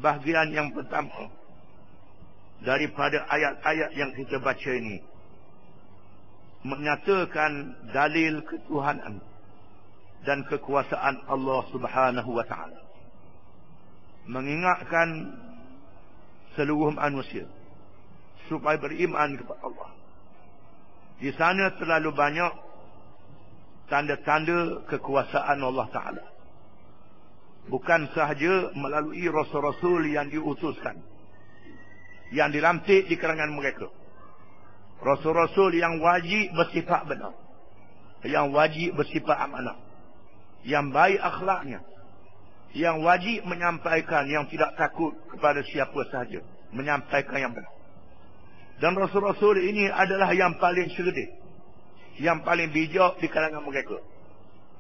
bahagian yang pertama daripada ayat-ayat yang kita baca ini menyatakan dalil ketuhanan dan kekuasaan Allah Subhanahu wa taala. Mengingatkan seluruh manusia supaya beriman kepada Allah. Di sana terlalu banyak tanda-tanda kekuasaan Allah taala. Bukan sahaja melalui rasul-rasul yang diutuskan, yang dilantik di kalangan mereka. Rasul-rasul yang wajib bersifat benar, yang wajib bersifat amanah, yang baik akhlaknya, yang wajib menyampaikan, yang tidak takut kepada siapa sahaja, menyampaikan yang benar. Dan rasul-rasul ini adalah yang paling cerdik, yang paling bijak di kalangan mereka.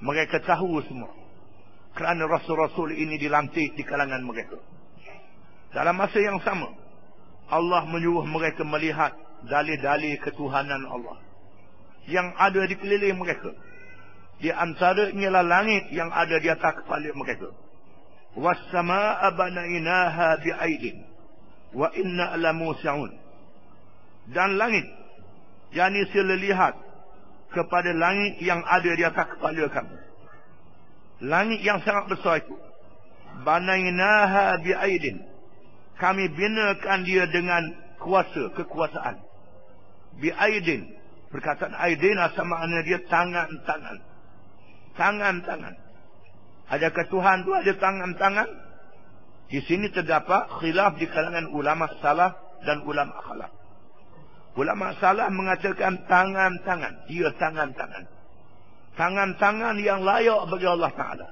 Mereka tahu semua, kerana rasul-rasul ini dilantik di kalangan mereka. Dalam masa yang sama, Allah menyuruh mereka melihat dalil-dalil ketuhanan Allah yang ada di keliling mereka. Di antaranya lah langit yang ada di atas kepala mereka. Was-samaa'a banainaha bi'aidin wa inna lamusi'un. Dan langit, yakni sila lihat kepada langit yang ada di atas kepala kamu. Langit yang sangat besar itu, banainaha bi'aidin, kami binakan dia dengan kuasa, kekuasaan. Bi'aidin, perkataan aidin sama makna dia tangan-tangan. Tangan-tangan. Adakah Tuhan tu ada tangan-tangan? Di sini terdapat khilaf di kalangan ulama salaf dan ulama akhlak. Ulama salaf mengatakan tangan-tangan, dia tangan-tangan. Tangan-tangan yang layak bagi Allah Ta'ala,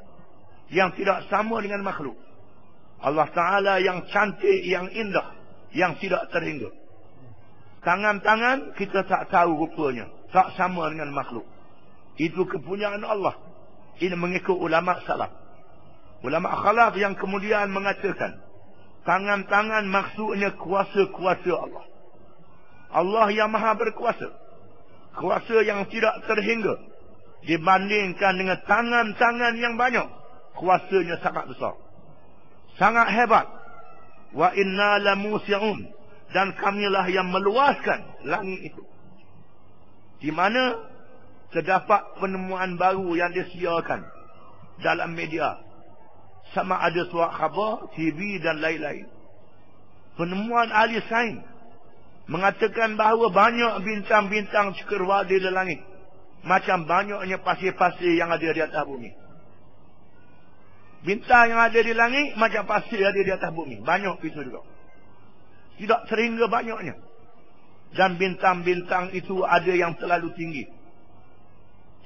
yang tidak sama dengan makhluk. Allah Ta'ala yang cantik, yang indah, yang tidak terhingga. Tangan-tangan kita tak tahu rupanya, tak sama dengan makhluk. Itu kepunyaan Allah. Ini mengikut ulama salaf. Ulama akhlak yang kemudian mengatakan tangan-tangan maksudnya kuasa-kuasa Allah. Allah yang maha berkuasa, kuasa yang tidak terhingga, dibandingkan dengan tangan-tangan yang banyak, kuasanya sangat besar, sangat hebat. Wa inna lamusi'un, dan kamilah yang meluaskan langit itu. Di mana terdapat penemuan baru yang disiarkan dalam media, sama ada surat khabar, TV dan lain-lain. Penemuan ahli sains mengatakan bahawa banyak bintang-bintang cakrawala di langit, macam banyaknya pasir-pasir yang ada di atas bumi. Bintang yang ada di langit macam pasir ada di atas bumi, banyak itu juga, tidak terhingga banyaknya. Dan bintang-bintang itu ada yang terlalu tinggi,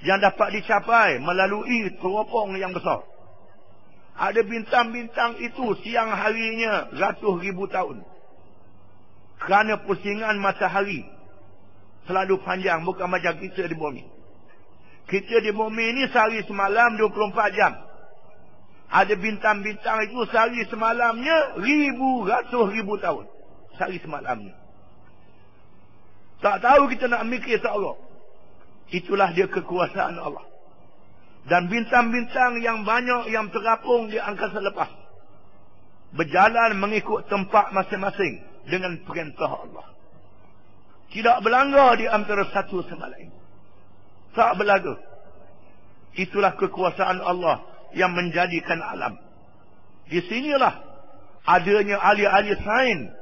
yang dapat dicapai melalui teropong yang besar. Ada bintang-bintang itu siang harinya ratus ribu tahun, kerana pusingan matahari selalu panjang, bukan macam kita di bumi. Kita di bumi ini sehari semalam 24 jam. Ada bintang-bintang itu sehari semalamnya ratus ribu tahun, sehari semalamnya. Tak tahu kita nak mikir tak Allah. Itulah dia kekuasaan Allah. Dan bintang-bintang yang banyak yang terapung di angkasa lepas, berjalan mengikut tempat masing-masing dengan perintah Allah. Tidak berlanggar di antara satu sama lain. Tak berlaga. Itulah kekuasaan Allah yang menjadikan alam. Di sinilah adanya ahli-ahli sains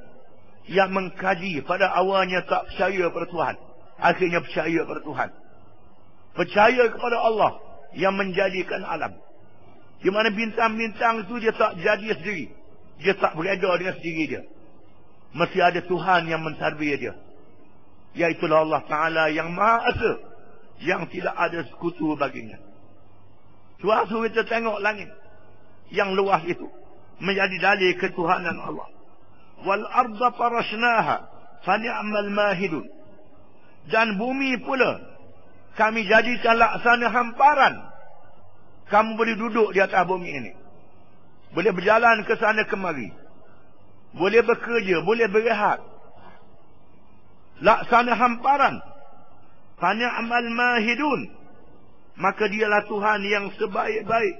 yang mengkaji, pada awalnya tak percaya pada Tuhan, akhirnya percaya pada Tuhan. Percaya kepada Allah yang menjadikan alam. Di mana bintang-bintang itu dia tak jadi sendiri, dia tak beredar dengan sendiri dia. Mesti ada Tuhan yang mentadbir dia, iaitulah Allah Ta'ala yang Maha Esa, yang tidak ada sekutu baginya. Suatu kita tengok langit yang luas itu menjadi dalil ketuhanan Allah. Wal arda farashnaha fa ni'mal mahidun. Dan bumi pula kami jadikan laksana hamparan. Kamu boleh duduk di atas bumi ini, boleh berjalan ke sana kemari, boleh bekerja, boleh berehat. Laksana hamparan. Fa ni'mal mahidun. Maka dialah Tuhan yang sebaik-baik,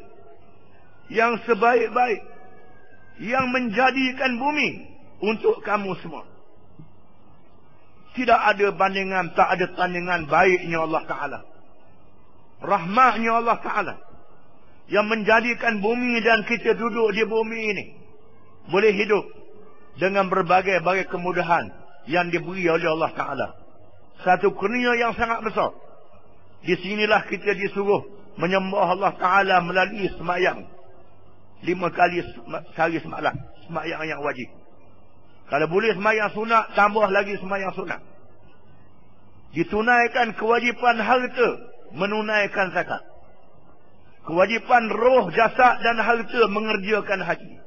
yang sebaik-baik. yang menjadikan bumi untuk kamu semua. Tidak ada bandingan, tak ada tandingan baiknya Allah Ta'ala, rahmatnya Allah Ta'ala, yang menjadikan bumi dan kita duduk di bumi ini boleh hidup dengan berbagai-bagai kemudahan yang diberi oleh Allah Ta'ala. Satu kurnia yang sangat besar. Di sinilah kita disuruh menyembah Allah Ta'ala melalui semayang 5 kali sehari semalam, semayang yang wajib. Kalau boleh semayang sunat, tambah lagi semayang sunat. Ditunaikan kewajipan harta, menunaikan zakat. Kewajipan roh, jasad dan harta, mengerjakan haji.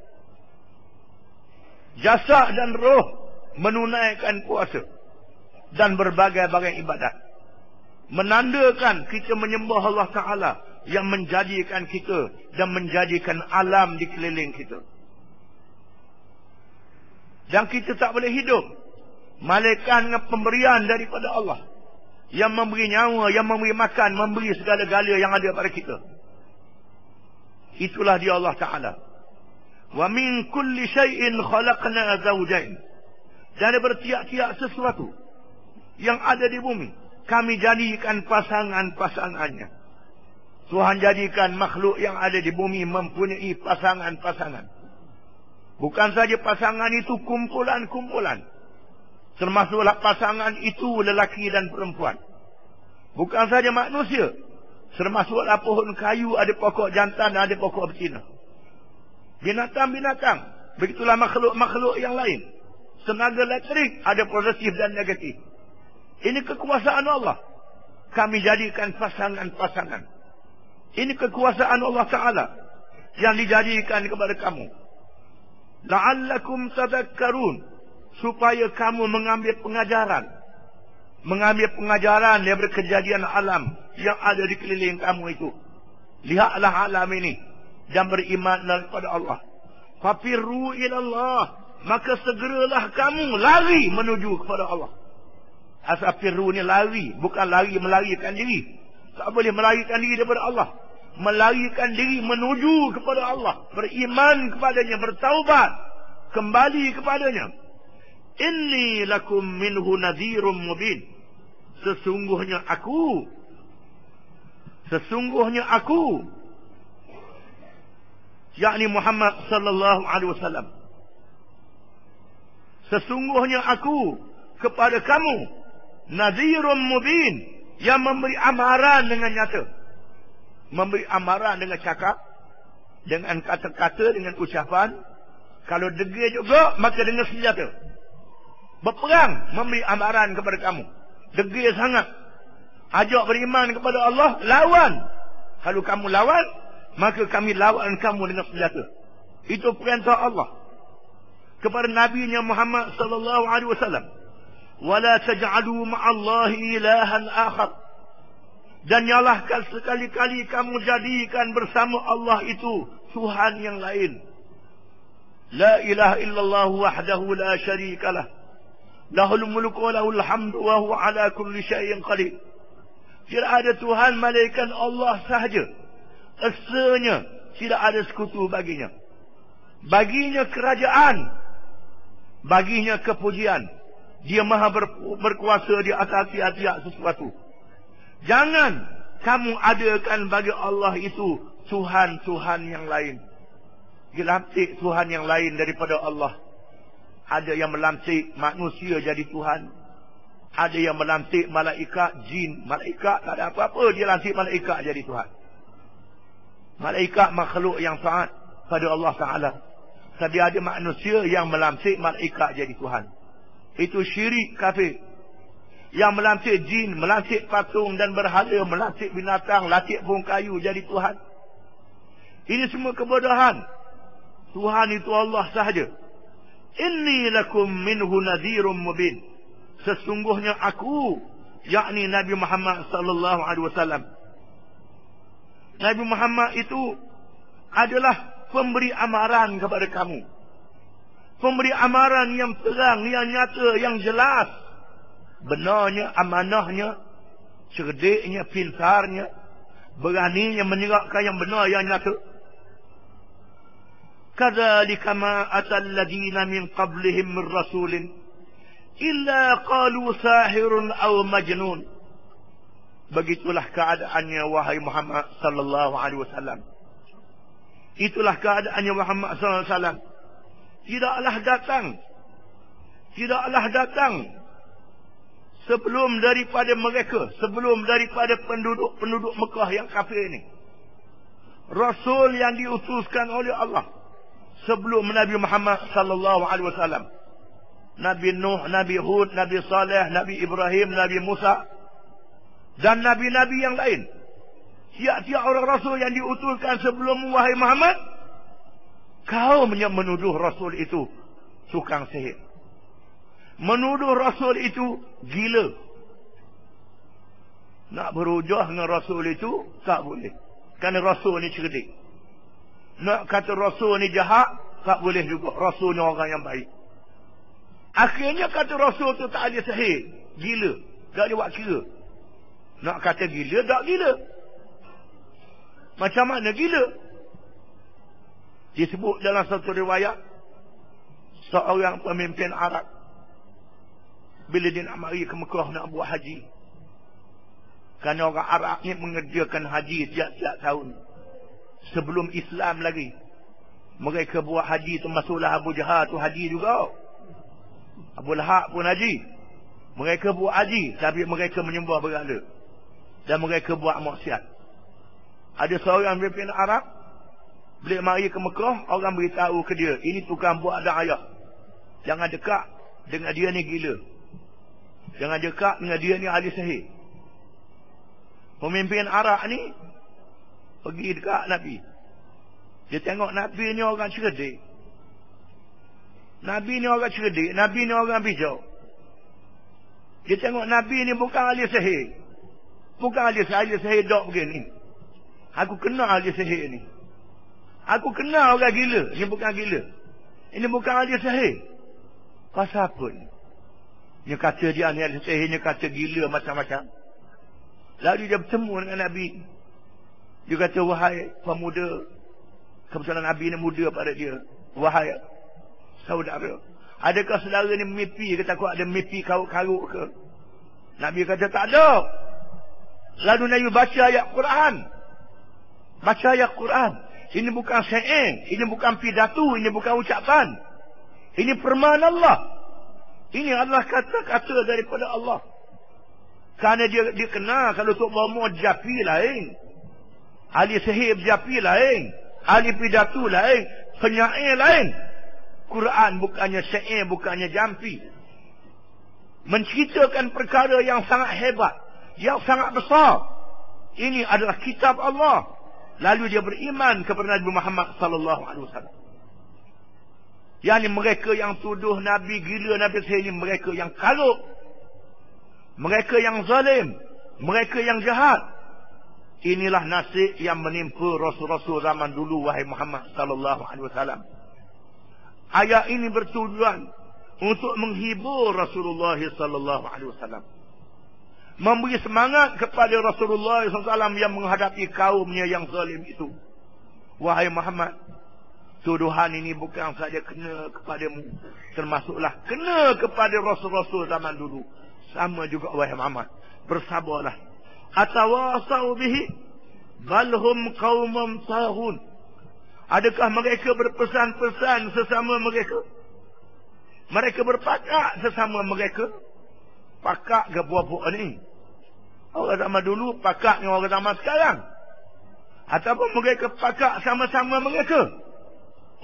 Jasad dan roh, menunaikan puasa dan berbagai-bagai ibadat. Menandakan kita menyembah Allah Ta'ala yang menjadikan kita dan menjadikan alam di keliling kita. Dan kita tak boleh hidup malaikat dengan pemberian daripada Allah, yang memberi nyawa, yang memberi makan, memberi segala-gala yang ada pada kita. Itulah dia Allah Ta'ala. Wa min kulli syai'in khalaqna zawjain. Dan bertiap-tiap sesuatu yang ada di bumi, kami jadikan pasangan-pasangannya. Tuhan jadikan makhluk yang ada di bumi mempunyai pasangan-pasangan. Bukan saja pasangan itu kumpulan-kumpulan, termasuklah pasangan itu lelaki dan perempuan. Bukan saja manusia, termasuklah pohon kayu, ada pokok jantan, ada pokok betina. Binatang-binatang, begitulah makhluk-makhluk yang lain. Tenaga elektrik, ada positif dan negatif. Ini kekuasaan Allah. Kami jadikan pasangan-pasangan. Ini kekuasaan Allah Ta'ala yang dijadikan kepada kamu. La'allakum tadhakkarun, supaya kamu mengambil pengajaran. Mengambil pengajaran daripada kejadian alam yang ada di keliling kamu itu. Lihatlah alam ini dan beriman kepada Allah. Fafirru ilallah, maka segeralah kamu lari menuju kepada Allah. Asafirru ni lari, bukan lari melarikan diri. Tak boleh melarikan diri daripada Allah. Melarikan diri menuju kepada Allah, beriman kepadanya, bertaubat, kembali kepadanya. Inni lakum minhu nadhirum mubin. Sesungguhnya aku yakni Muhammad sallallahu alaihi wasallam, sesungguhnya aku kepada kamu nadhirum mubin, yang memberi amaran dengan nyata. Memberi amaran dengan cakap, dengan kata-kata, dengan ucapan. Kalau degil juga, maka dengan senjata. Berperang, memberi amaran kepada kamu. Degil sangat, ajak beriman kepada Allah, lawan. Kalau kamu lawan, maka kami lawan kamu dengan senjata. Itu perintah Allah kepada Nabi-Nya Muhammad sallallahu alaihi wasallam. Wala taj'alu ma'allahi ilahan akhar. Dan nyalahkan sekali-kali kamu jadikan bersama Allah itu Tuhan yang lain. La ilaha illallah wahdahu la syarikalah. Lahul mulku wa lahul hamdu wa huwa ala kulli syai'in qadir. Tidak ada Tuhan melainkan Allah sahaja. Esanya tidak ada sekutu baginya. Baginya kerajaan, baginya kepujian. Dia maha berkuasa di atas tiap-tiap sesuatu. Jangan kamu adakan bagi Allah itu Tuhan-Tuhan yang lain. Dilantik Tuhan yang lain daripada Allah. Ada yang melantik manusia jadi Tuhan. Ada yang melantik malaikat, jin. Malaikat tak ada apa-apa, dia lantik malaikat jadi Tuhan. Malaikat makhluk yang taat pada Allah Ta'ala. Tapi ada manusia yang melantik malaikat jadi Tuhan. Itu syirik kafir. Yang melantik jin, melantik patung dan berhala, melantik binatang, lantik pohon kayu jadi Tuhan. Ini semua kebodohan. Tuhan itu Allah sahaja. Inni lakum minhu nadhirum mubin. Sesungguhnya aku, yakni Nabi Muhammad sallallahu alaihi wasallam. Nabi Muhammad itu adalah pemberi amaran kepada kamu. Pemberi amaran yang terang, yang nyata, yang jelas. Benarnya, amanahnya, cerdiknya, pintarnya, beraninya menyerahkan yang benar, yang nyata. kadzalika ma atal ladina min qablihim min rasulin illa qalu sahirun aw majnun. Begitulah keadaannya wahai Muhammad sallallahu alaihi wasallam. Itulah keadaannya Muhammad sallallahu alaihi wasallam. Tidaklah datang sebelum daripada penduduk Mekah yang kafir ini, Rasul yang diutuskan oleh Allah sebelum Nabi Muhammad sallallahu alaihi wasallam. Nabi Nuh, Nabi Hud, Nabi Saleh, Nabi Ibrahim, Nabi Musa dan nabi-nabi yang lain. Tiap-tiap orang Rasul yang diutuskan sebelum wahai Muhammad, kaum yang menuduh Rasul itu tukang sihir, menuduh Rasul itu gila. Nak berhujah dengan Rasul itu tak boleh, kerana Rasul ni cerdik. Nak kata Rasul ni jahat tak boleh juga, Rasul ni orang yang baik. Akhirnya kata Rasul tu tak ada sihir, gila, tak ada buat kira. Nak kata gila tak gila, macam mana gila? Disebut dalam satu riwayat, seorang pemimpin Arab bila dia nak mari ke Mekah nak buat haji, kerana orang Arab ni mengerjakan haji tiap-tiap tahun. Sebelum Islam lagi, mereka buat haji, termasuklah Abu Jahal tu haji juga, Abu Lahab pun haji. Mereka buat haji, tapi mereka menyembah berhala dan mereka buat maksiat. Ada seorang pemimpin Arab, bila mari ke Mekah, orang beritahu ke dia, ini tukang buat da'ayah, jangan dekat dengan dia ni gila, jangan dekat dengan dia ni ahli sihir. Pemimpin Arab ni pergi dekat Nabi. Dia tengok Nabi ni orang cerdik, Nabi ni orang cerdik, Nabi ni orang bijak. Dia tengok Nabi ni bukan ahli sihir, bukan ahli sihir dok begini. Aku kenal ahli sihir ni, aku kenal orang gila. Ini bukan gila, ini bukan ahli sihir. Pasal apa ni? Dia kata dia ni ahli sihir, dia kata gila macam-macam. Lalu dia bertemu dengan Nabi. Dia kata, wahai pemuda, kebetulan Nabi ni muda pada dia, wahai saudara, adakah saudara ni mimpi ke, takut ada mimpi karuk-karuk ke? Nabi kata tak ada. Lalu Nabi baca ayat Quran. Baca ayat Quran. Ini bukan syair, ini bukan pidato, ini bukan ucapan, ini firman Allah. Ini adalah kata-kata daripada Allah. Kerana dia kenal kalau Tok Bomo japi lain, ahli sihir japi lain, ahli pidato lain, penyair lain. Quran bukannya syair, bukannya jampi. Menceritakan perkara yang sangat hebat, yang sangat besar. Ini adalah kitab Allah. Lalu dia beriman kepada Nabi Muhammad sallallahu alaihi wasallam. Yani mereka yang tuduh Nabi gila, Nabi sihir, ini mereka yang karuk, mereka yang zalim, mereka yang jahat. Inilah nasib yang menimpa Rasul-Rasul zaman dulu wahai Muhammad sallallahu alaihi wasallam. Ayat ini bertujuan untuk menghibur Rasulullah sallallahu alaihi wasallam, memberi semangat kepada Rasulullah SAW yang menghadapi kaumnya yang zalim itu. Wahai Muhammad, tuduhan ini bukan saja kena kepadamu, termasuklah kena kepada Rasul-Rasul zaman dulu. Sama juga wahai Muhammad, bersabarlah. Atawasau bihi balhum qaumum tahun. Adakah mereka berpesan-pesan sesama mereka? Mereka berpakak sesama mereka. Pakak ke buah-buah ni? Orang zaman dulu pakak dengan orang zaman sekarang? Ataupun mereka pakak sama-sama mereka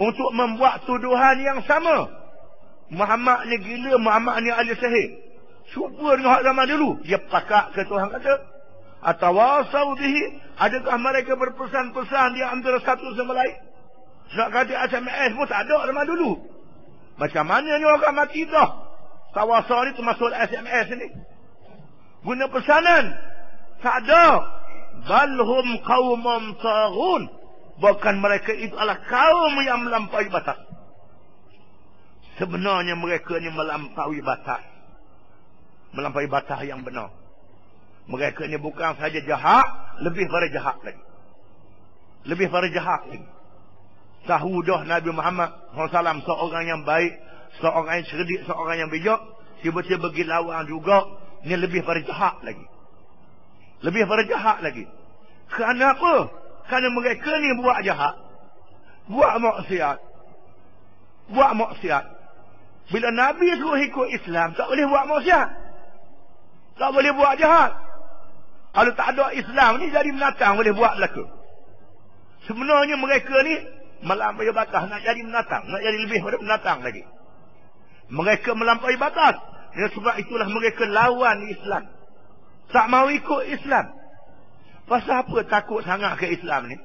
untuk membuat tuduhan yang sama? Muhammad ni gila, Muhammad ni ahli sihir. Cuba dengan orang zaman dulu, dia pakak ke Tuhan kata? Atawasau bihi, adakah mereka berpesan-pesan di antara satu sama lain? Nak kata SMS pun tak ada zaman dulu. Macam mana ni orang mati dah? Tawasau ni termasuk SMS ni. Guna pesanan. Tak ada. Balhum qaumum taghun. Bahkan mereka itu adalah kaum yang melampaui batas. Sebenarnya mereka ni melampaui batas. Melampaui batas yang benar. Mereka ni bukan saja jahat, lebih pada jahat lagi. Lebih pada jahat lagi. tahu dah Nabi Muhammad SAW seorang yang baik, seorang yang cerdik, seorang yang bijak, tiba-tiba pergi lawan juga, ni lebih pada jahat lagi. Lebih pada jahat lagi. Kerana apa? Kerana mereka ni buat jahat, buat maksiat. Buat maksiat. Bila Nabi suruh ikut Islam, tak boleh buat maksiat, tak boleh buat jahat. Kalau tak ada Islam ni, jadi binatang boleh buat belaka. Sebenarnya mereka ni melampaui batas, nak jadi binatang, nak jadi lebih pada binatang lagi. Mereka melampaui batas. Dan sebab itulah mereka lawan Islam, tak mau ikut Islam. Pasal apa takut sangat ke Islam ni?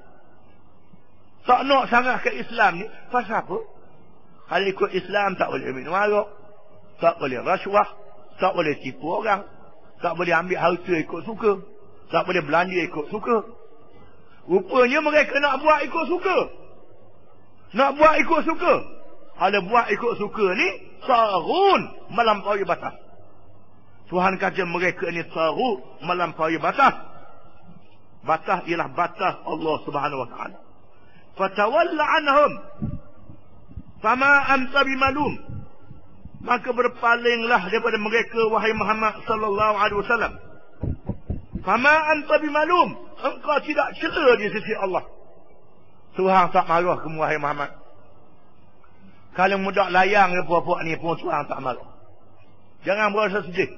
Tak nak sangat ke Islam ni, pasal apa? Kalau ikut Islam tak boleh minum arak, tak boleh rasuah, tak boleh tipu orang, tak boleh ambil harta ikut suka, tak boleh belanja ikut suka. Rupanya mereka nak buat ikut suka. Nak buat ikut suka. Kalau buat ikut suka ni, sarun, melampaui batas. Tuhan kata mereka ni sarun, melampaui batas. Batas ialah batas Allah Subhanahu Wa Taala. Fatawalla anhum fama anta bimalum, maka berpalinglah daripada mereka wahai Muhammad sallallahu alaihi wasallam. Fama anta bimalum, engkau tidak cela di sisi Allah. Tuhan tak marah kamu wahai Muhammad. Kalau mudah layang puak-puak ni pun Tuhan tak marah. Jangan berasa sedih.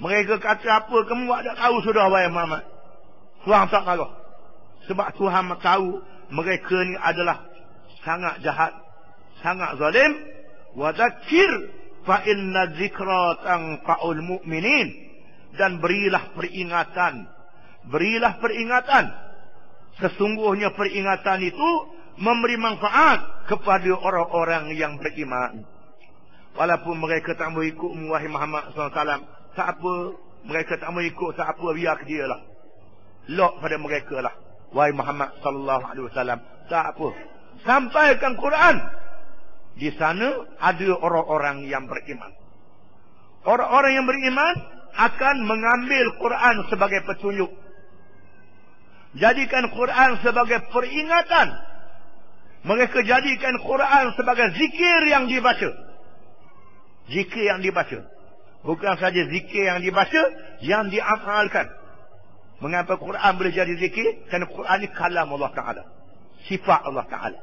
Mereka kata apa kamu tak tahu sudah wahai Muhammad. Tuhan tak marah. Sebab Tuhan tahu mereka ni adalah sangat jahat, sangat zalim. Wa dzakir fa inna dzikra tanfa'ul mu'minin, dan berilah peringatan. Berilah peringatan. Sesungguhnya peringatan itu memberi manfaat kepada orang-orang yang beriman. Walaupun mereka tak mau ikut wahai Muhammad SAW, tak apa, mereka tak mau ikut, tak apa, biar ke dia lah. Lok pada mereka lah wahai Muhammad SAW, tak apa, sampaikan Quran. Di sana ada orang-orang yang beriman. Orang-orang yang beriman akan mengambil Quran sebagai petunjuk. Jadikan Quran sebagai peringatan. Mereka jadikan Quran sebagai zikir yang dibaca. Zikir yang dibaca. Bukan saja zikir yang dibaca, yang diamalkan. Mengapa Quran boleh jadi zikir? Kerana Quran ni kalam Allah Ta'ala, sifat Allah Ta'ala.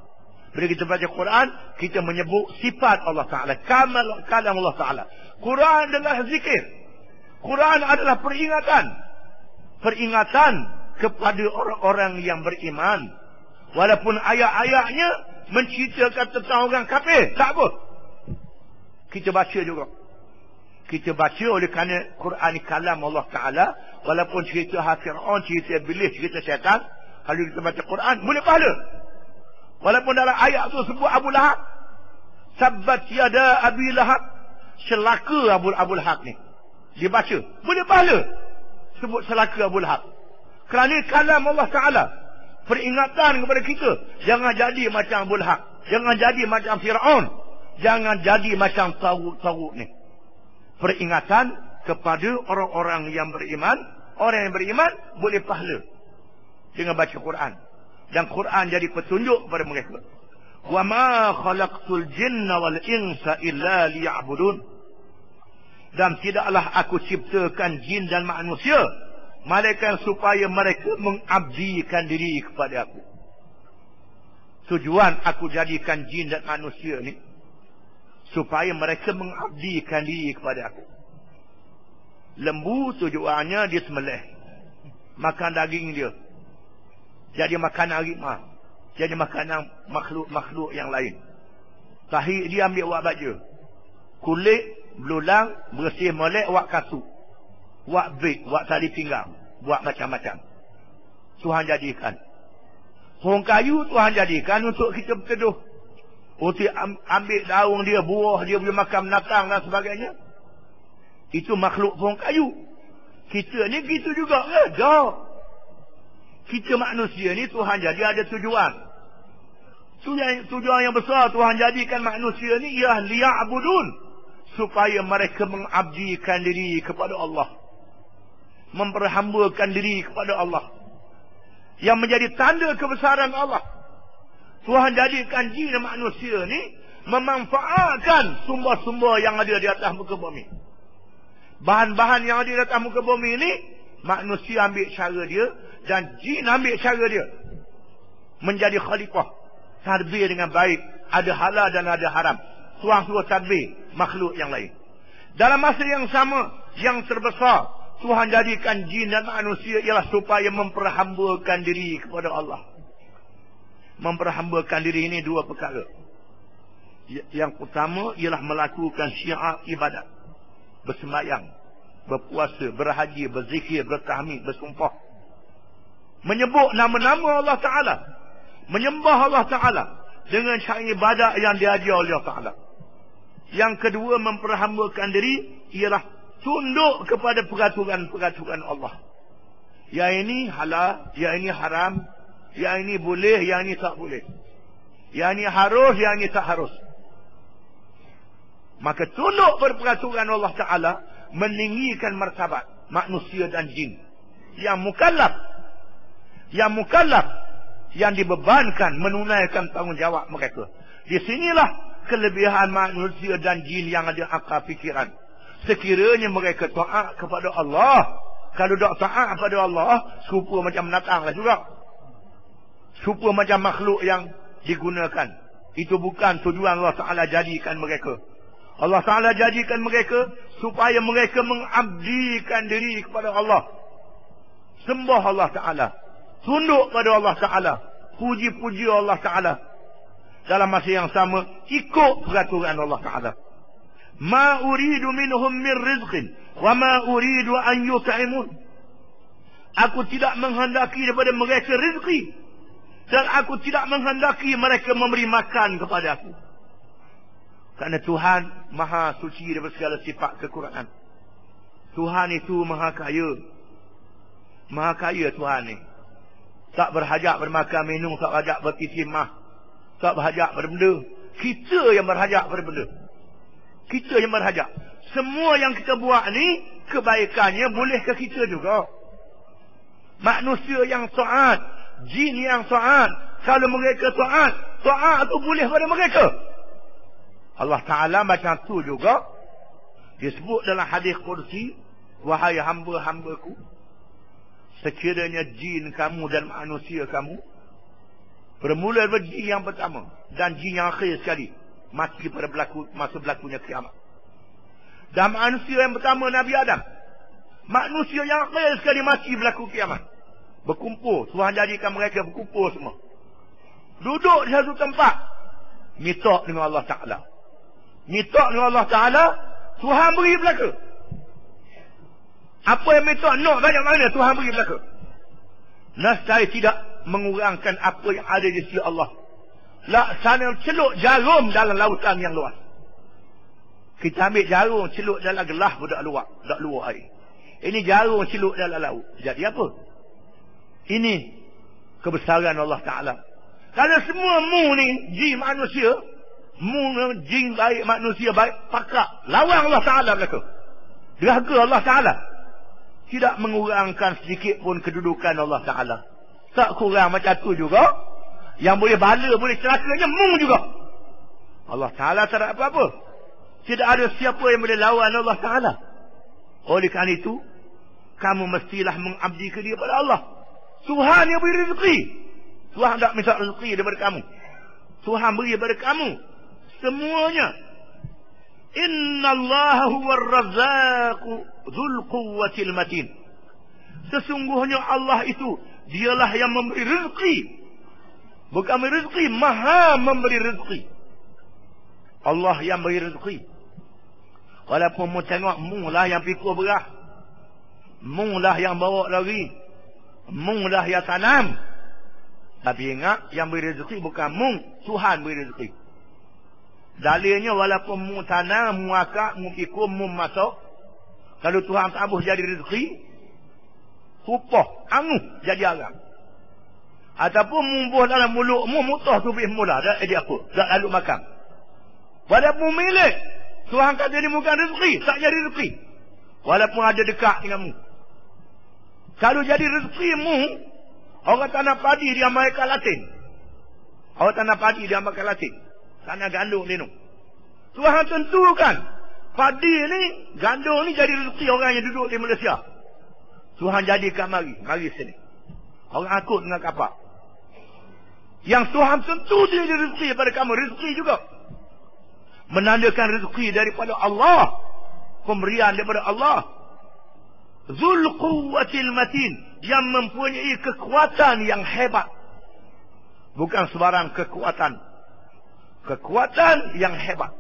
Bila kita baca Quran, kita menyebut sifat Allah Ta'ala, kalam Allah Ta'ala. Quran adalah zikir. Quran adalah peringatan. Peringatan kepada orang-orang yang beriman. Walaupun ayat-ayatnya menceritakan tentang orang kafir, tak apa, kita baca juga. Kita baca oleh kerana Quran ni kalam Allah Ta'ala. Walaupun cerita Fir'aun, cerita Iblis, cerita syaitan, kalau kita baca Quran, boleh pahala. Walaupun dalam ayat tu sebut Abu Lahab, sabbat yada Abi Lahab, celaka Abu Lahab ni, dibaca, boleh pahala. Sebut celaka Abu Lahab. Kerana kalam Allah Ta'ala, peringatan kepada kita. Jangan jadi macam Abu Lahab, jangan jadi macam Fir'aun, jangan jadi macam Tawud ni. Peringatan kepada orang-orang yang beriman. Orang yang beriman boleh pahala dengan baca Quran, dan Quran jadi petunjuk kepada mereka. Wa ma khalaqtul jinna wal insa illa liya'budun, dan tidaklah aku ciptakan jin dan manusia malaikat supaya mereka mengabdikan diri kepada aku. Tujuan aku jadikan jin dan manusia ni supaya mereka mengabdikan diri kepada aku. Lembu tujuannya dia sembelih, makan daging dia, jadi makanan harimau, jadi makanan makhluk-makhluk yang lain. Tahi dia ambil buat baju, kulit belulang bersih molek buat kasut, buat beg, buat tali pinggang, buat macam-macam. Tuhan jadikan. Pohon kayu Tuhan jadikan untuk kita berteduh, untuk ambil daun dia, buah dia, boleh makan binatang dan sebagainya. Itu makhluk pohon kayu. Kita ni gitu juga. Kita manusia ni Tuhan jadi ada tujuan. Tujuan yang besar Tuhan jadikan manusia ni ialah liya'budun, supaya mereka mengabdikan diri kepada Allah, memperhambakan diri kepada Allah. Yang menjadi tanda kebesaran Allah, Tuhan jadikan jin dan manusia ni memanfaatkan sumber-sumber yang ada di atas muka bumi. Bahan-bahan yang ada di atas muka bumi ni, manusia ambil cara dia dan jin ambil cara dia. Menjadi khalifah. Tadbir dengan baik. Ada halal dan ada haram. Tuhan suruh tadbir makhluk yang lain. Dalam masa yang sama, yang terbesar, Tuhan jadikan jin dan manusia ialah supaya memperhambakan diri kepada Allah. Memperhambakan diri ini dua perkara. Yang pertama ialah melakukan syiar ibadat. Bersembahyang, berpuasa, berhaji, berzikir, bertahmid, bersumpah. Menyebut nama-nama Allah Ta'ala. Menyembah Allah Ta'ala dengan cara ibadat yang diajar oleh Allah Ta'ala. Yang kedua, memperhambakan diri ialah tunduk kepada peraturan-peraturan Allah. Yang ini halal, yang ini haram, yang ini boleh, yang ini tak boleh. Yang ini harus, yang ini tak harus. Maka tunduk pada peraturan Allah Ta'ala meninggikan martabat manusia dan jin. Yang mukallaf, yang dibebankan menunaikan tanggungjawab mereka. Di sinilah kelebihan manusia dan jin yang ada akal fikiran. Sekiranya mereka taat kepada Allah, kalau tak taat kepada Allah, serupa macam binatang lah juga. Serupa macam makhluk yang digunakan. Itu bukan tujuan Allah Ta'ala jadikan mereka. Allah Ta'ala jadikan mereka supaya mereka mengabdikan diri kepada Allah. Sembah Allah Ta'ala. Tunduk pada Allah Ta'ala. Puji-puji Allah Ta'ala. Dalam masa yang sama, ikut peraturan Allah Ta'ala. Ma uridu minhum min rizqin wa ma uridu an yut'imun. Aku tidak menghendaki daripada mereka rezeki, dan aku tidak menghendaki mereka memberi makan kepada aku. Kerana Tuhan maha suci daripada segala sifat kekurangan. Tuhan itu maha kaya. Maha kaya Tuhan ni. Tak berhajat bermakan minum, tak berhajat berkitimah, tak berhajat pada benda. Kita yang berhajat pada benda. Kita yang berhajat. Semua yang kita buat ni, kebaikannya boleh ke kita juga. Manusia yang taat, jin yang taat, kalau mereka taat, taat itu boleh pada mereka. Allah Ta'ala macam tu juga disebut dalam hadis Qudsi, wahai hamba-hambaku, sekiranya jin kamu dan manusia kamu, bermula dari jin yang pertama dan jin yang akhir sekali, mati pada masa berlakunya kiamat. Dan manusia yang pertama Nabi Adam, manusia yang akhir sekali mati berlaku kiamat. Berkumpul, Tuhan jadikan mereka berkumpul semua, duduk di satu tempat, minta dengan Allah Ta'ala. Minta dengan Allah Ta'ala, Tuhan beri belaka. Apa yang minta nak banyak mana, Tuhan beri belaka. Nescaya tidak mengurangkan apa yang ada di sisi Allah. Laksana celuk jarum dalam lautan yang luas. Kita ambil jarum celuk dalam gelas pun tak luar air. Ini jarum celuk dalam laut, jadi apa? Ini kebesaran Allah Ta'ala. Kalau semua mu ni jin manusia, mu jin baik manusia baik, pakak lawan Allah Ta'ala belaka. Derhaka Allah Ta'ala. Tidak mengurangkan sedikit pun kedudukan Allah Ta'ala. Tak kurang macam tu juga. Yang boleh bala, boleh celakanya mu juga. Allah Ta'ala tak ada apa-apa. Tidak ada siapa yang boleh lawan Allah Ta'ala. Oleh kerana itu, kamu mestilah mengabdi ke dia pada Allah. Tuhan yang beri rezeki. Tuhan tak minta rezeki daripada kamu. Tuhan beri daripada kamu semuanya. Inna Allah huwa ar-razzaqu dzul quwwatil matin. Sesungguhnya Allah itu, dialah yang memberi rezeki. Bukan memberi rezeki, maha memberi rezeki. Allah yang beri rezeki. Walaupun mu tengok mu lah yang pikul berah, mu lah yang bawa lari, mu lah yang tanam. Tapi ingat, yang beri rezeki bukan mu, Tuhan beri rezeki. Dalilnya walaupun mu tanam, mu akak, mu pikul, mu masuk, kalau Tuhan tak habis jadi rezeki, upah, anguh jadi arang. Ataupun mu buah dalam mulut mu, mutah tu bih mula, dia apa? Tak lalu makan. Walaupun milik, Tuhan kata dia bukan rezeki, tak jadi rezeki. Walaupun ada dekat dengan mu. Kalau jadi rezeki mu, orang tanam padi dia Amerika Latin. Awak tanah padi dia makan latih. Tanah gandum ni. Tuhan tentukan padi ni, gandum ni jadi rezeki orang yang duduk di Malaysia. Tuhan jadikan mari sini. Orang akut dengan kapak. Yang Tuhan tentu dia rezeki daripada kamu, rezeki juga. Menandakan rezeki daripada Allah, pemberian daripada Allah. Zul quwwatil matin, yang mempunyai kekuatan yang hebat. Bukan sebarang kekuatan. Kekuatan yang hebat.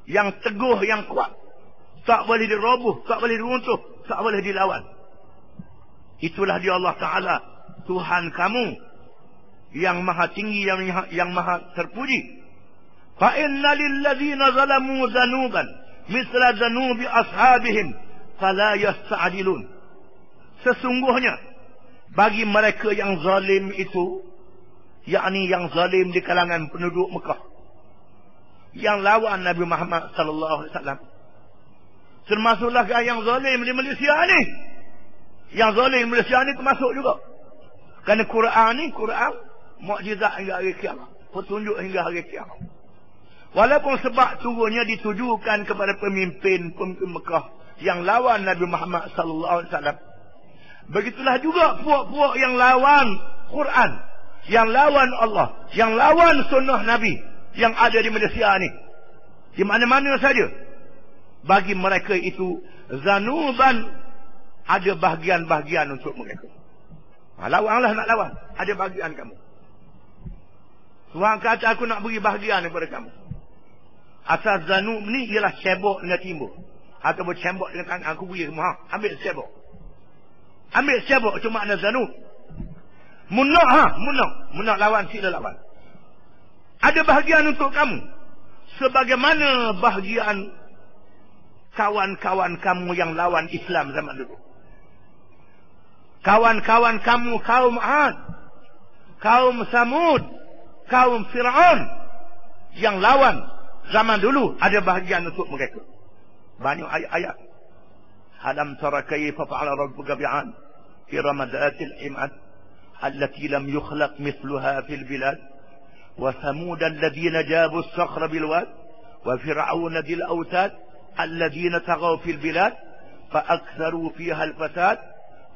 Yang teguh, yang kuat. Tak boleh diroboh, tak boleh diruntuh, tak boleh dilawan. Itulah dia Allah Ta'ala, Tuhan kamu yang maha tinggi, yang maha terpuji. Fa inna lilladzina zalamu zanuban misla zanubi ashabihim fala yasta'dilun. Sesungguhnya bagi mereka yang zalim itu, yakni yang zalim di kalangan penduduk Mekah, yang lawan Nabi Muhammad sallallahu alaihi wasallam, termasuklah yang zalim di Malaysia ni. Yang zalim di Malaysia ni termasuk juga. Kerana Quran ni, Quran mukjizat hingga hari kiamat, petunjuk hingga hari kiamat. Walaupun sebab turunnya ditujukan kepada pemimpin Mekah yang lawan Nabi Muhammad sallallahu alaihi wasallam. Begitulah juga puak-puak yang lawan Quran, yang lawan Allah, yang lawan sunnah Nabi yang ada di Malaysia ni. Di mana-mana saja. Bagi mereka itu zanuban, ada bahagian-bahagian untuk mereka. Lawanlah, nak lawan, ada bahagian kamu. Tuhan kata aku nak beri bahagian kepada kamu. Asal zanub ni ialah cebok dengan timbuk, ataupun cebok dengan tangan. Aku beri kamu, ambil cebok. Ambil cebok, cuma makna zanub. Munak lawan, sila lawan. Ada bahagian untuk kamu, sebagaimana bahagian kawan-kawan kamu yang lawan Islam zaman dulu. Kawan-kawan kamu kaum Ad, kaum Samud, kaum Fir'aun yang lawan zaman dulu, ada bahagian untuk mereka. Banyak ayat-ayat. Alam tara kayfa fa'ala rabbuka bi'ad iram dhatil imad allati lam yukhlaq mithluha fil bilad wa thamud alladhina jabu as-sakhra bil wad wa fir'aun dhil awtad alladhina taghaw fil bilad fa aktharu fiha al-fasad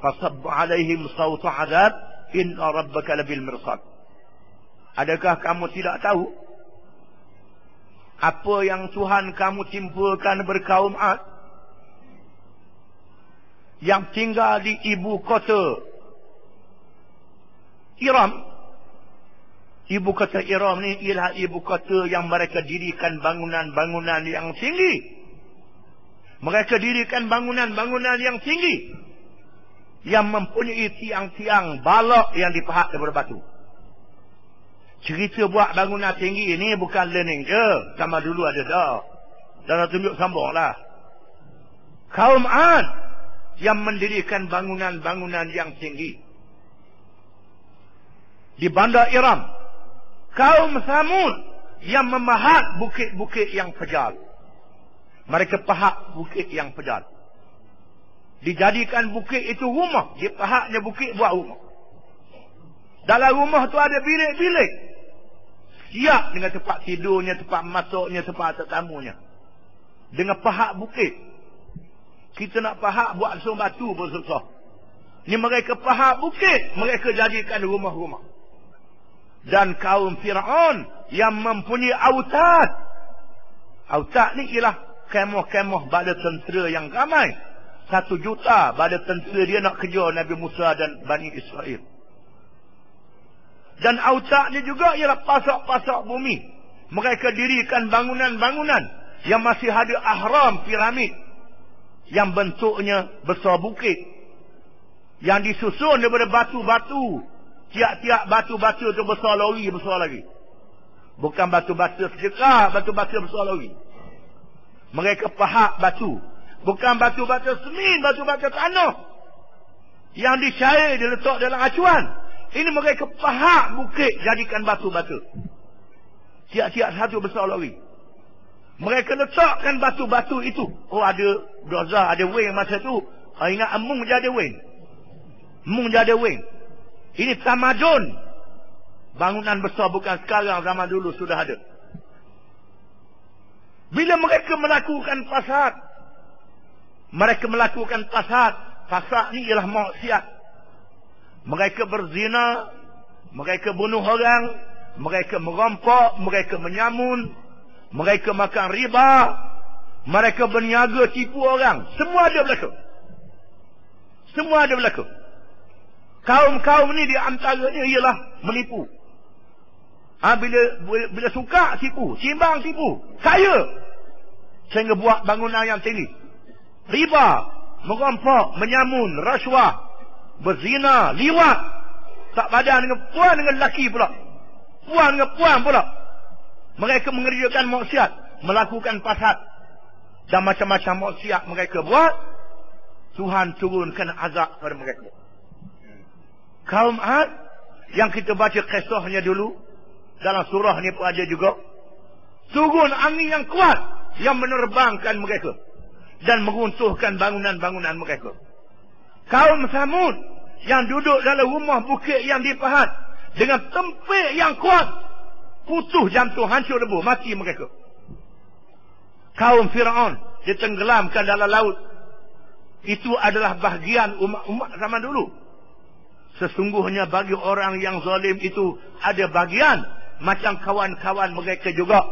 fasab 'alayhim sawtu 'adab inna rabbaka labil mirsad. Adakah kamu tidak tahu apa yang Tuhan kamu timpakan berkaum Ad yang tinggal di ibu kota Iram? Ibu kota Iram ni ialah ibu kota yang mereka dirikan bangunan-bangunan yang tinggi. Mereka dirikan bangunan-bangunan yang tinggi yang mempunyai tiang-tiang balok yang dipahat daripada batu. Cerita buat bangunan tinggi ini bukan learning je. Sama dulu ada dah. Dan tunjuk sambung lah. Kaum Ad yang mendirikan bangunan-bangunan yang tinggi di bandar Iram. Kaum Samud yang memahat bukit-bukit yang pejal. Mereka pahat bukit yang pejal. Dijadikan bukit itu rumah. Dipahatnya bukit buat rumah. Dalam rumah tu ada bilik-bilik. Siap dengan tempat tidurnya, tempat masuknya, tempat tetamunya. Dengan pahat bukit. Kita nak pahat buat sumber batu pun susah. Ni mereka pahat bukit, mereka jadikan rumah-rumah. Dan kaum Fir'aun yang mempunyai autad. Autad ni ialah kemah-kemah bala tentera yang ramai. 1 juta bala tentera dia nak kejar Nabi Musa dan Bani Israel. Dan autaknya juga ialah pasak-pasak bumi. Mereka dirikan bangunan-bangunan yang masih ada ahram piramid yang bentuknya besar bukit, yang disusun daripada batu-batu. Tiap-tiap batu-batu itu besar lagi. Bukan batu-batu sedekah, batu-batu besar lagi. Mereka pahat batu. Bukan batu-batu semin, batu-batu tanah yang dicair, diletak dalam acuan. Ini mereka pahat bukit, jadikan batu-batu. Tiap-tiap satu besar lagi. Mereka letakkan batu-batu itu. Oh, ada doza, ada wing masa tu. Ingat Mung je ada wing. Ini tamadun Bangunan besar bukan sekarang, zaman dulu sudah ada. Bila mereka melakukan fasad, fasad ni ialah maksiat. Mereka berzina, mereka bunuh orang, mereka merampok, mereka menyamun, mereka makan riba, mereka berniaga tipu orang. Semua ada berlaku. Kaum-kaum ni di antaranya ialah menipu. Bila suka tipu, timbang tipu, kaya sehingga buat bangunan yang tinggi. Riba, merampok, menyamun, rasuah, berzina, liwat, tak padan dengan puan dengan lelaki pula, puan dengan puan pula. Mereka mengerjakan maksiat, melakukan fasad dan macam-macam maksiat mereka buat. Tuhan turunkan azab pada mereka. Kaum Ad yang kita baca kisahnya dulu dalam surah ni pun ada juga. Turun angin yang kuat yang menerbangkan mereka dan meruntuhkan bangunan-bangunan mereka. Kaum Samud yang duduk dalam rumah bukit yang dipahat dengan tempik yang kuat, putus jantung, hancur debu, mati mereka. Kaum Fir'aun ditenggelamkan dalam laut. Itu adalah bahagian umat-umat zaman dulu. Sesungguhnya bagi orang yang zalim itu ada bagian macam kawan-kawan mereka juga.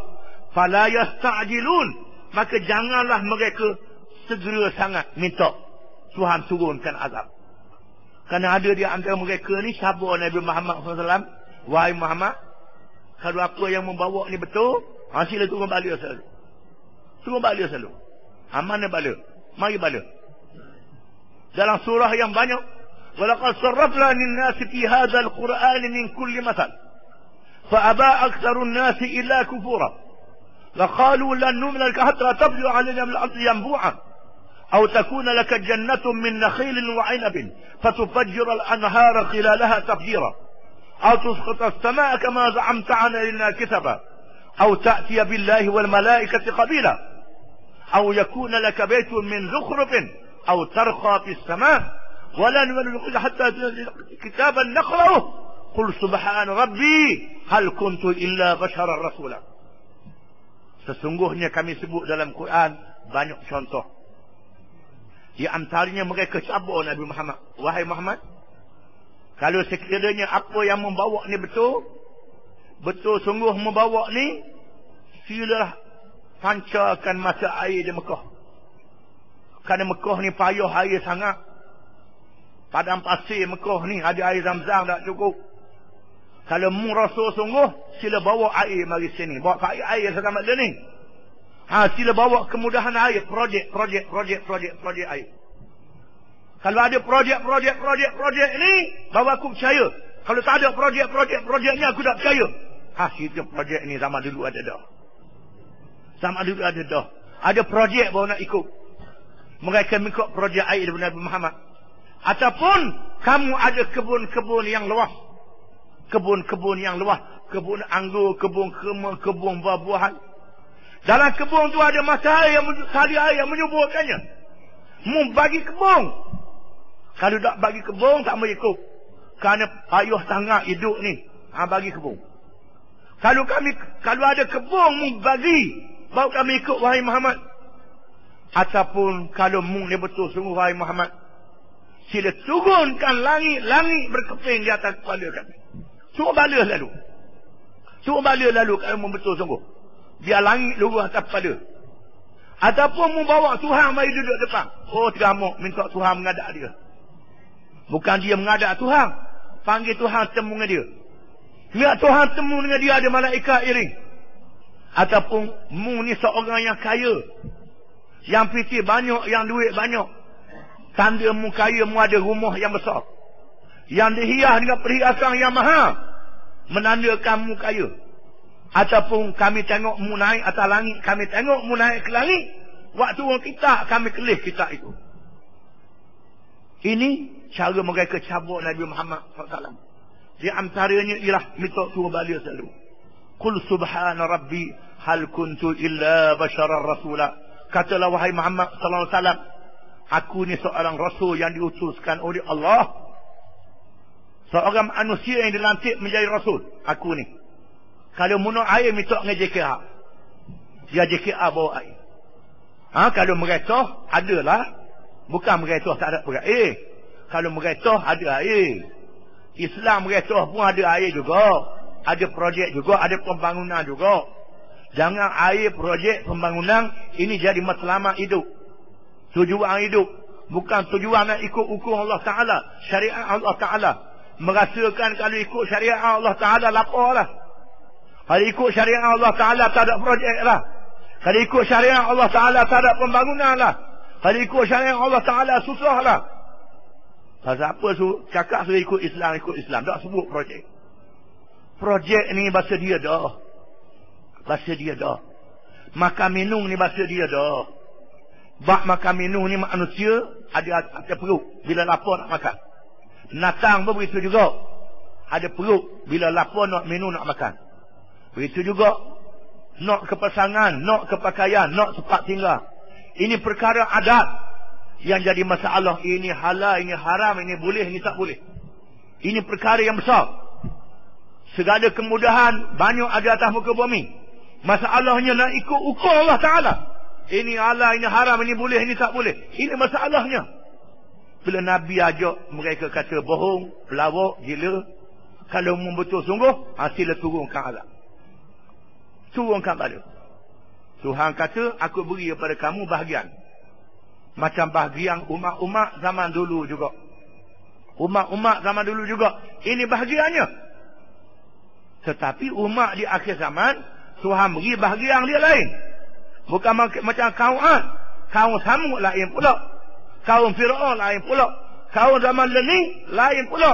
Fala yasta'jilun, maka janganlah mereka segera sangat minta Tuhan turunkan azab. Kerana ada di antara mereka ni sahabat Nabi Muhammad SAW. Wahai Muhammad, kalau apa yang membawa ni betul, sila turun balik selalu. Turun balik selalu. Mana balik? Mari balik. Dalam surah yang banyak, walaqad sarrafna lin-nasi fi hadzal qur'ani min kulli mathal fa aba aktsarun nasi illa kufura la qalu lan nu'mina laka hatta tablu 'alaina min al-ardi yanbu'a aw takuna laka jannatun min nakhilin wa 'inabin fatufajjira al-anhara khilalaha tafjira aw tusqita as-samaa'a kama za'amta 'alaina kitaba aw ta'tiya billahi wal malaa'ikati qabila aw yakuna laka baytun min zukhrufin أو ترقى في السماء ولا نؤمن حتى كتابا نقرأه قل سبحان ربي هل كنت إلا بشرا رسولا. Sesungguhnya kami sebut dalam Quran banyak contoh. Di antaranya mereka cabut Nabi Muhammad. Wahai Muhammad, kalau sekiranya apa yang membawa ni betul sungguh membawa ni, silalah pancarkan mata air di Mekah. Kerana Mekah ni payah air sangat. Padang pasir Mekah ni ada air Zam-Zam tak cukup. Kalau mu rasa sungguh, sila bawa air mari sini. Bawa air selamat dia ni. Sila bawa kemudahan air. Projek air. Kalau ada projek ni, baru aku percaya. Kalau tak ada projek ni, aku tak percaya. Situ projek ni zaman dulu ada dah. Ada projek baru nak ikut. Mereka mengikut projek air daripada Nabi Muhammad. Ataupun kamu ada kebun-kebun yang luas. Kebun anggur, kebun kurma, kebun buah-buahan. Dalam kebun tu ada mata air tali air yang menyuburkannya. Mu bagi kebun. Kalau tak bagi kebun tak mau ikut. Kerana payah sangat hidup ni. Bagi kebun. Kalau ada kebun mu bagi, baru kami ikut wahai Muhammad. Ataupun kalau mu ni betul sungguh wahai Muhammad, sila turunkan langit berkeping di atas kepala kami. Suruh bala lalu kalau mu betul sungguh. Biar langit luruh atas kepala. Ataupun mu bawa Tuhan mari duduk depan. Teramuk minta Tuhan mengadak dia. Bukan dia mengadak Tuhan, panggil Tuhan temu dengan dia. Biar Tuhan temu dengan dia, ada malaikat iring. Ataupun mu ni seorang yang kaya, yang piti banyak, yang duit banyak. Tanda mu kaya, mu ada rumah yang besar, yang dihias dengan perhiasan yang mahal, menandakan mu kaya. Ataupun kami tengok mu naik atas langit, kami tengok mu naik ke langit, waktu kita kami kelih kita itu. Ini cara mereka cabut Nabi Muhammad SAW. Di antaranya ialah minta turun balik selalu. Qul subhana rabbi hal kuntu illa basharar rasula. Katalah wahai Muhammad sallallahu alaihi wasallam, aku ni seorang rasul yang diutuskan oleh Allah. Seorang manusia yang dilantik menjadi rasul. Aku ni. Kalau munuk air minta dengan JKA. Dia JKA bawa air. Kalau meretah, adalah. Bukan meretah tak ada air. Kalau meretah, ada air. Islam meretah pun ada air juga. Ada projek juga, ada pembangunan juga. Jangan air projek pembangunan ini jadi matlamat hidup. Tujuan hidup. Bukan tujuan nak ikut hukum Allah Ta'ala. Syariat Allah Ta'ala. Merasakan kalau ikut syariat Allah Ta'ala lapar lah. Kalau ikut syariat Allah Ta'ala tak ada projek lah. Kalau ikut syariat Allah Ta'ala tak ada pembangunan lah. Kalau ikut syariat Allah Ta'ala susah lah. Pasal apa cakap suruh ikut Islam. Tak sebut projek. Projek ni bahasa dia dah. Bahasa dia dah. Makan minum ni bahasa dia dah. Bak makan minum ni manusia ada perut bila lapar nak makan. Binatang pun begitu juga. Ada perut bila lapar nak minum nak makan. Begitu juga nak kepasangan, nak kepakaian, nak tempat tinggal. Ini perkara adat yang jadi masalah. Ini halal, ini haram, ini boleh, ini tak boleh. Ini perkara yang besar. Segala kemudahan banyak ada atas muka bumi. Masalahnya nak ikut hukum Allah Ta'ala. Ini halal, ini haram, ini boleh, ini tak boleh. Ini masalahnya. Bila Nabi ajak mereka kata bohong, pelawak, gila. Kalau membetul sungguh, sila turunkan azab. Turunkan bala. Tuhan kata, aku beri kepada kamu bahagian. Macam bahagian umat-umat zaman dulu juga. Umat-umat zaman dulu juga. Ini bahagiannya. Tetapi umat di akhir zaman, Tuhan beri bahagian dia lain. Bukan macam kaum Ad. Kaum Samud lain pula. Kaum Fir'aun lain pula. Kaum zaman lening lain pula.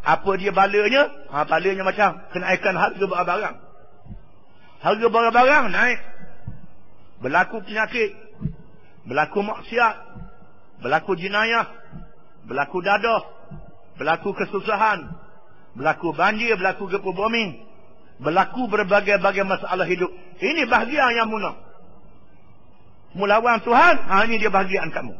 Apa dia balanya? Balanya macam kenaikan harga barang. Harga barang naik. Berlaku penyakit. Berlaku maksiat. Berlaku jinayah. Berlaku dadah. Berlaku kesusahan. Berlaku banjir. Berlaku gempa bumi. Berlaku berbagai-bagai masalah hidup. Ini bahagian yang munah. Melawan Tuhan, ini dia bahagian kamu.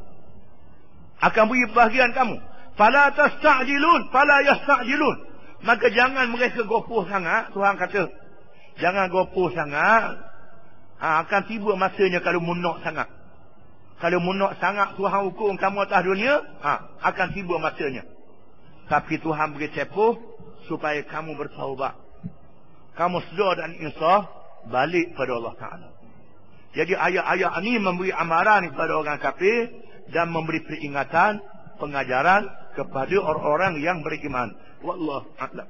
Akan beri bahagian kamu. Fala tasta'jilun, fala yasta'jilun. Maka jangan mereka gopoh sangat. Tuhan kata, jangan gopoh sangat. Akan tiba masanya kalau munak sangat. Kalau munak sangat Tuhan hukum kamu atas dunia, akan tiba masanya. Tapi Tuhan beri tempoh supaya kamu bertaubat. Kamu sedar dan insaf balik pada Allah Ta'ala. Jadi ayat-ayat ini memberi amaran kepada orang kafir dan memberi peringatan, pengajaran kepada orang-orang yang beriman. Wallahu a'lam.